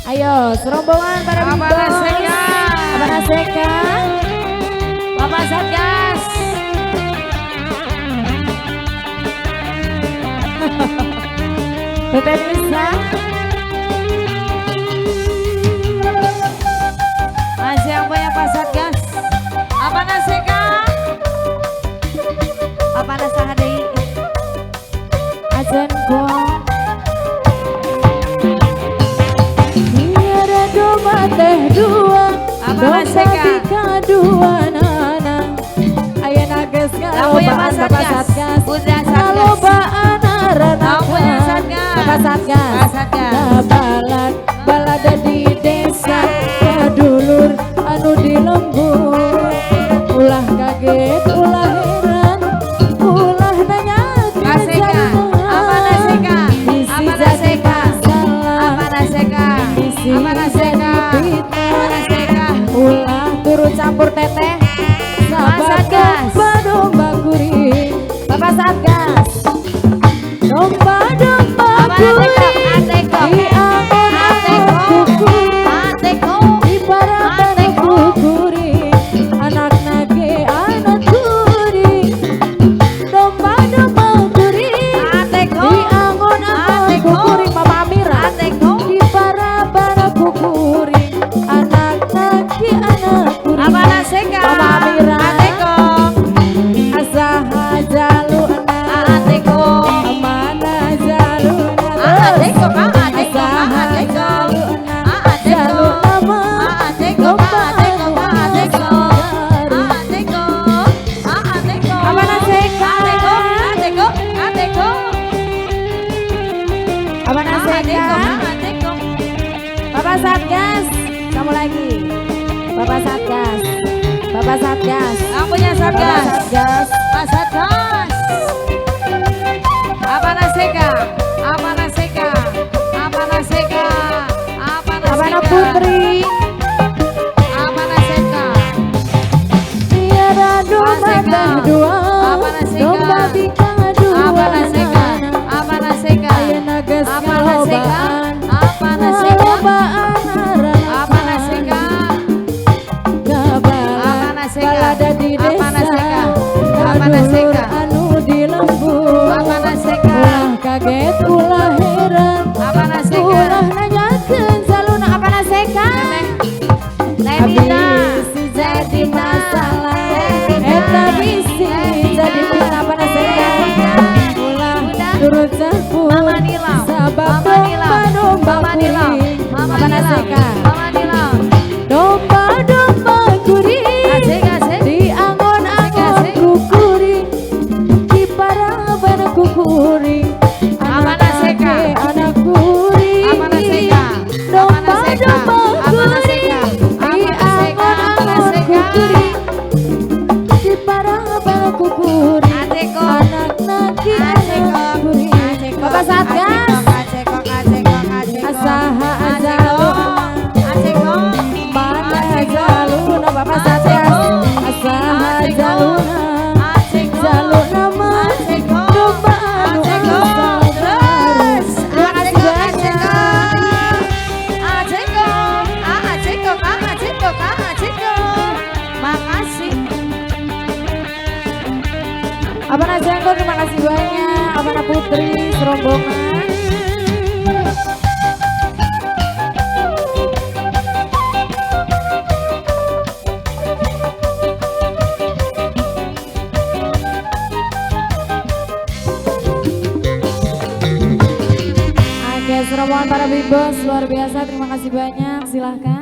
Ayo, serombongan para Bapak bos. Naseka. Bapak Naseka. Bapak Satgas. Teteh Nisa. Masih yang punya Pak Satgas. Bapak Naseka. Bapak Nasahadei. Ajen Bong. Tiada domba teh dua. Bapak Naseka. Domba dua nana. Ayo nages Yang punya Pak galobaan Bapak Satgas. Satgas. Putra Satgas. Galobaan arana. Yang punya Satgas. Bapak Satgas. Pak Satgas. Balad balada di desa. Kadulur anu di lembur. Ulah kaget, ulah heran, ulah nanya Naseka. Bapak Naseka. Bapak Naseka. Bapak Naseka. Bapak Naseka. Bapak Naseka. Ulah turut campur teteh. Sahabat Satgas. domba domba gurih. Bapak Satgas. Domba-domba Bapak Naseka. gurih. Ateko. Di angon-angon kuku. Ateko. Di parapan kukuri. Anak nage anak gurih. Domba-domba gurih. Ateko. Di angon-angon Ateko. kukuri. Mama Amira. Ateko. Di parapan kukuri. Anak nage anak gurih. Bapak Naseka. Mama Amira. Ateko. Asaha jalu anak. Ateko. Amana jalu anak. Ateko. Ateko. Asaha Ateko. jalu anak. Ateko. Jalu nama. Ateko. Ateko. Ateko. Ateko. Ateko. Bapak Naseka. Ateko. Ateko. Ateko. Bapak Naseka. Ateko. Bapak Satgas. Kamu lagi. Bapak Satgas. Bapak Satgas. Yang punya Bapak Satgas. Satgas. Pak Satgas. Apa Naseka? Apa Naseka? Apa Naseka? Apa Bapak Naseka? Putri. Apa Naseka? Tiada domba Naseka. teh dua. Apa Naseka? Domba bika dua. Apa Naseka? Apa Naseka? Ayo nages Apa Naseka? galobaan. Apa Naseka? Galobaan arana. Apa Naseka? Gabalan. Apa Naseka? Balada di Apa desa. Naseka? Apa Kadulur Naseka? anu di lembur. Apa Naseka? Ulah kaget, ulah heran. Apa Naseka? Ulah nanyakeun saluna apa Naseka. Levita. Bisi jadi masalah. Levita. Eta bisi Levita. jadi masalah apa Naseka. Ulah Udah. turut campur. Mama Nilam. Sabab Mama Nilam. domba-domba Mama Nilam. kuring. Mama Apa Nilam. Naseka. Mama Nilam. Domba-domba kuring. Asik, asik. Di angon-angon Asik, asik. kukuri. Di paraban kukuri. Apa Naseka? Anak kuri. Apa Naseka? Apa Naseka? Domba-domba Apa kuri. Naseka? Di Apa Naseka? Apa angon-angon Naseka? kukuri. Di paraban kukuri. Ateko. Anak naki Ateko. anak kuri. Ateko. Bapak Satgas. Ateko. Ateko. Ateko. Asaha Ateko. ajalu. Ateko. Mana Ateko. jaluna Bapak Satgas. Asaha Ateko. jaluna. Ateko. Jalur nama. Ateko. Domba anu Ateko. asal Terus. Terima kasih Ateko. banyak. Ateko. Ateko. Ateko. Ateko. Makasih. Abang Jenggo terima kasih banyak. Abang Putri serombongan. Oke, serombongan para big boss luar biasa. Terima kasih banyak. Silahkan.